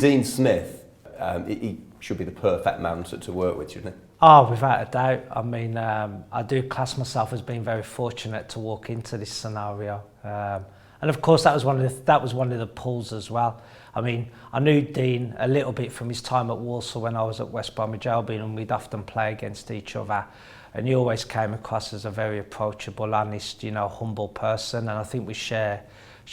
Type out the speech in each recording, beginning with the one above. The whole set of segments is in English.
Dean Smith, he should be the perfect man to work with, shouldn't he? Oh, without a doubt. I mean, I do class myself as being very fortunate to walk into this scenario. And of course, that was one of the pulls as well. I mean, I knew Dean a little bit from his time at Walsall when I was at West Bromwich Albion, and we'd often play against each other. And he always came across as a very approachable, honest, humble person. And I think we share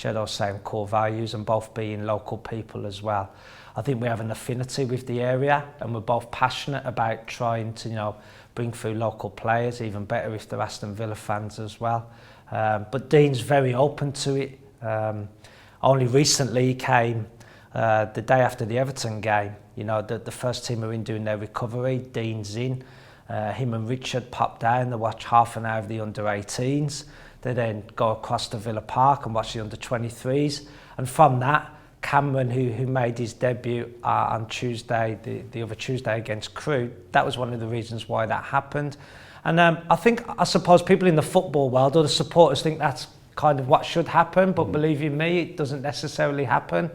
those same core values, and both being local people as well. I think we have an affinity with the area, and we're both passionate about trying to, bring through local players, even better if they're Aston Villa fans as well. But Dean's very open to it. Only recently he came the day after the Everton game. The first team are in doing their recovery. Dean's in. Him and Richard pop down. They watch half an hour of the under-18s. They then go across to Villa Park and watch the under-23s. And from that, Cameron, who made his debut on Tuesday, the other Tuesday against Crewe, that was one of the reasons why that happened. And I suppose people in the football world or the supporters think that's kind of what should happen, but believe you me, it doesn't necessarily happen.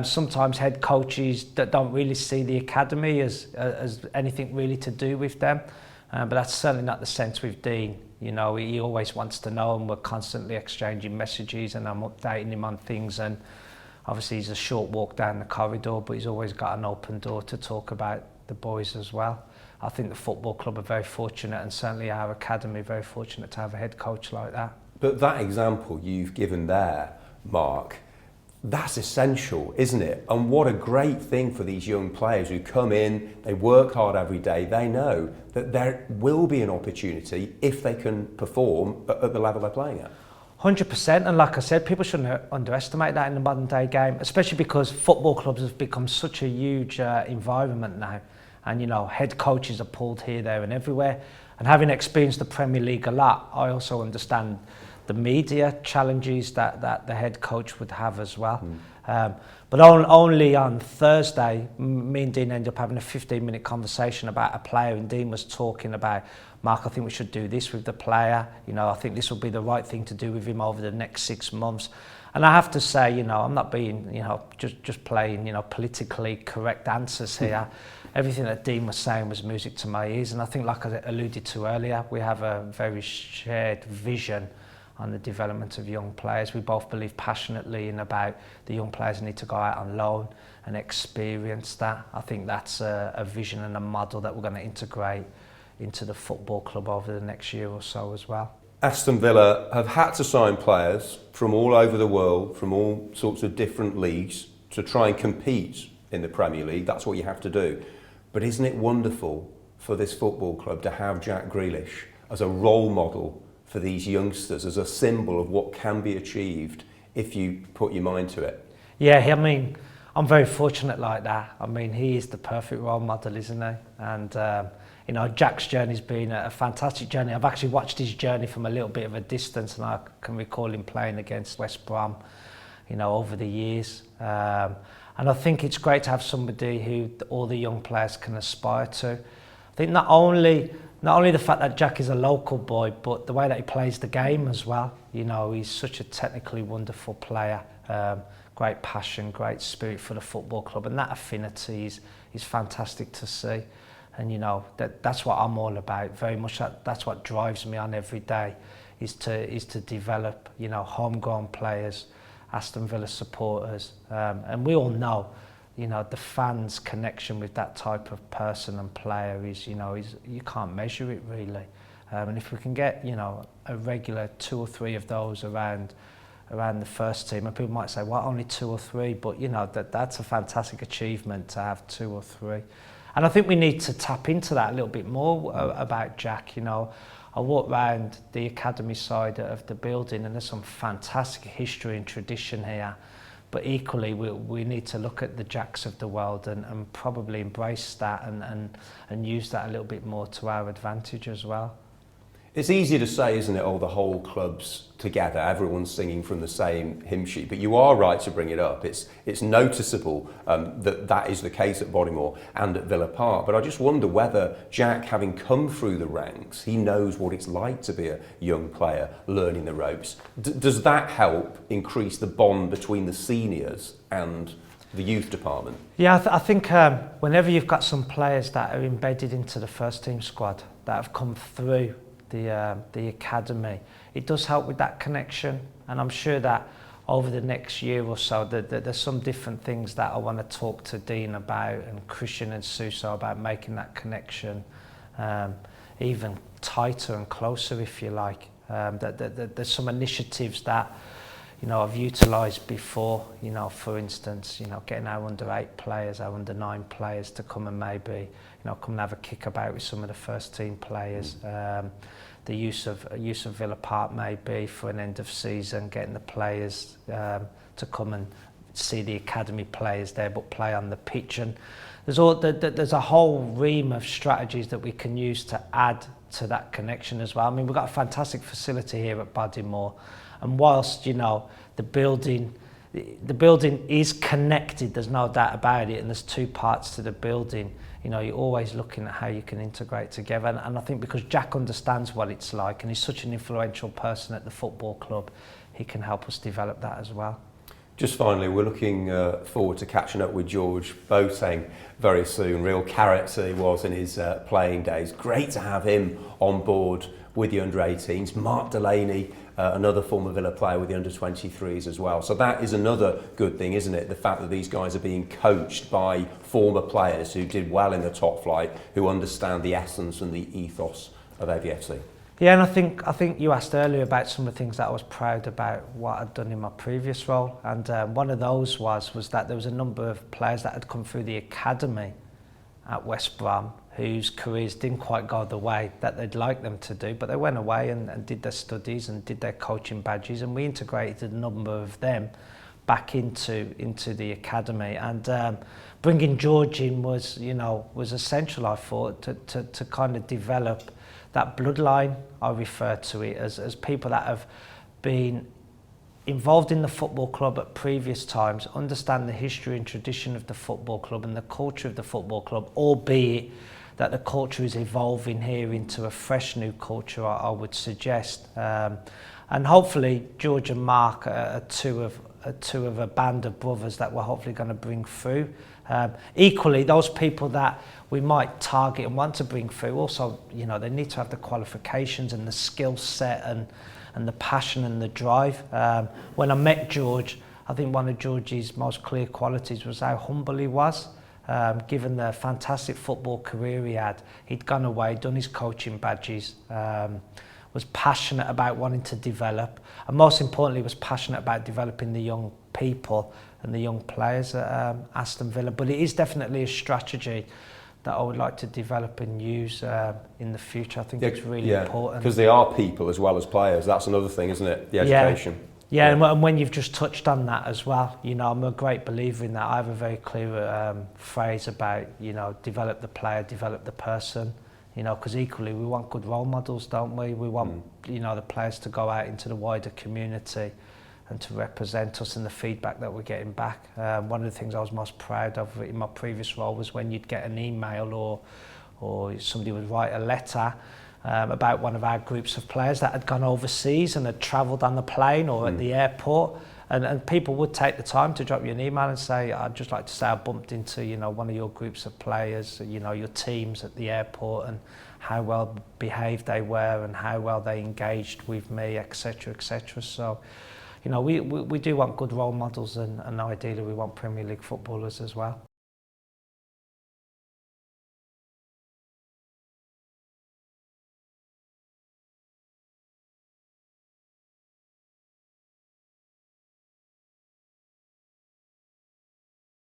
Sometimes head coaches that don't really see the academy as anything really to do with them, but that's certainly not the sense with Dean. He always wants to know, and we're constantly exchanging messages, and I'm updating him on things. And obviously he's a short walk down the corridor, but he's always got an open door to talk about the boys as well. I think the football club are very fortunate, and certainly our academy very fortunate to have a head coach like that. But that example you've given there, Mark, that's essential, isn't it? And what a great thing for these young players who come in, they work hard every day, they know that there will be an opportunity if they can perform at the level they're playing at. 100%, and like I said, people shouldn't underestimate that in the modern day game, especially because football clubs have become such a huge environment now. And head coaches are pulled here, there and everywhere. And having experienced the Premier League a lot, I also understand the media challenges that the head coach would have as well. But only on Thursday, me and Dean ended up having a 15-minute conversation about a player, and Dean was talking about, Mark, I think we should do this with the player. I think this will be the right thing to do with him over the next 6 months. And I have to say, I'm not being, just playing, politically correct answers here. Everything that Dean was saying was music to my ears. And I think, like I alluded to earlier, we have a very shared vision on the development of young players. We both believe passionately in about the young players need to go out on loan and experience that. I think that's a vision and a model that we're going to integrate into the football club over the next year or so as well. Aston Villa have had to sign players from all over the world, from all sorts of different leagues, to try and compete in the Premier League. That's what you have to do. But isn't it wonderful for this football club to have Jack Grealish as a role model for these youngsters, as a symbol of what can be achieved if you put your mind to it? Yeah, I mean, I'm very fortunate like that. I mean, he is the perfect role model, isn't he? And Jack's journey's been a fantastic journey. I've actually watched his journey from a little bit of a distance, and I can recall him playing against West Brom, over the years. And I think it's great to have somebody who all the young players can aspire to. I think not only the fact that Jack is a local boy, but the way that he plays the game as well. He's such a technically wonderful player. Great passion, great spirit for the football club, and that affinity is fantastic to see. And that's what I'm all about. Very much that's what drives me on every day, is to develop homegrown players, Aston Villa supporters, and we all know the fans' connection with that type of person and player is you can't measure it really. And if we can get a regular 2 or 3 of those around the first team, and people might say, well, only 2 or 3, but that's a fantastic achievement to have 2 or 3. And I think we need to tap into that a little bit more about Jack. I walk around the academy side of the building, and there's some fantastic history and tradition here. But equally, we need to look at the Jacks of the world and probably embrace that and use that a little bit more to our advantage as well. It's easy to say, isn't it, the whole club's together, everyone's singing from the same hymn sheet, but you are right to bring it up. It's noticeable that is the case at Bodymoor and at Villa Park, but I just wonder whether Jack, having come through the ranks, he knows what it's like to be a young player learning the ropes. Does that help increase the bond between the seniors and the youth department? Yeah, I think whenever you've got some players that are embedded into the first team squad that have come through the academy, it does help with that connection. And I'm sure that over the next year or so, there's some different things that I want to talk to Dean about, and Christian and Suso, about making that connection even tighter and closer, if you like. There's some initiatives that, you know, I've utilised before, you know, for instance, you know, getting our under-8 players, our under-9 players to come and maybe, you know, come and have a kickabout with some of the first team players. The use of Villa Park maybe for an end of season, getting the players to come and see the academy players there, but play on the pitch. And there's a whole ream of strategies that we can use to add to that connection as well. I mean, we've got a fantastic facility here at Bodymoor, and whilst, you know, the building is connected, there's no doubt about it, and there's two parts to the building. You know, you're always looking at how you can integrate together, and I think because Jack understands what it's like, and he's such an influential person at the football club, he can help us develop that as well. Just finally, we're looking forward to catching up with George Boateng very soon. Real character he was in his playing days. Great to have him on board with the under-18s. Mark Delaney, another former Villa player with the under-23s as well. So that is another good thing, isn't it? The fact that these guys are being coached by former players who did well in the top flight, who understand the essence and the ethos of AVFC. Yeah, and I think you asked earlier about some of the things that I was proud about what I'd done in my previous role, and one of those was that there was a number of players that had come through the academy at West Brom whose careers didn't quite go the way that they'd like them to do, but they went away and did their studies and did their coaching badges, and we integrated a number of them back into the academy. And bringing George in was essential, I thought, to kind of develop that bloodline. I refer to it as people that have been involved in the football club at previous times, understand the history and tradition of the football club and the culture of the football club, albeit that the culture is evolving here into a fresh new culture, I would suggest. And hopefully George and Mark are two of a band of brothers that we're hopefully going to bring through. Equally, those people that we might target and want to bring through, also, you know, they need to have the qualifications and the skill set and the passion and the drive. When I met George, I think one of George's most clear qualities was how humble he was. Given the fantastic football career he had, he'd gone away, done his coaching badges, was passionate about wanting to develop, and most importantly was passionate about developing the young people and the young players at Aston Villa. But it is definitely a strategy that I would like to develop and use in the future. I think it's really important. Because they are people as well as players. That's another thing, isn't it? The education. Yeah, and when you've just touched on that as well, you know, I'm a great believer in that. I have a very clear phrase about, you know, develop the player, develop the person. You know, because equally we want good role models, don't we? We want, you know, the players to go out into the wider community and to represent us in the feedback that we're getting back. One of the things I was most proud of in my previous role was when you'd get an email or somebody would write a letter about one of our groups of players that had gone overseas and had travelled on the plane or at the airport, and people would take the time to drop you an email and say, I'd just like to say I bumped into, you know, one of your groups of players, you know, your teams at the airport, and how well behaved they were and how well they engaged with me, etc, etc. So, you know, we do want good role models, and ideally we want Premier League footballers as well.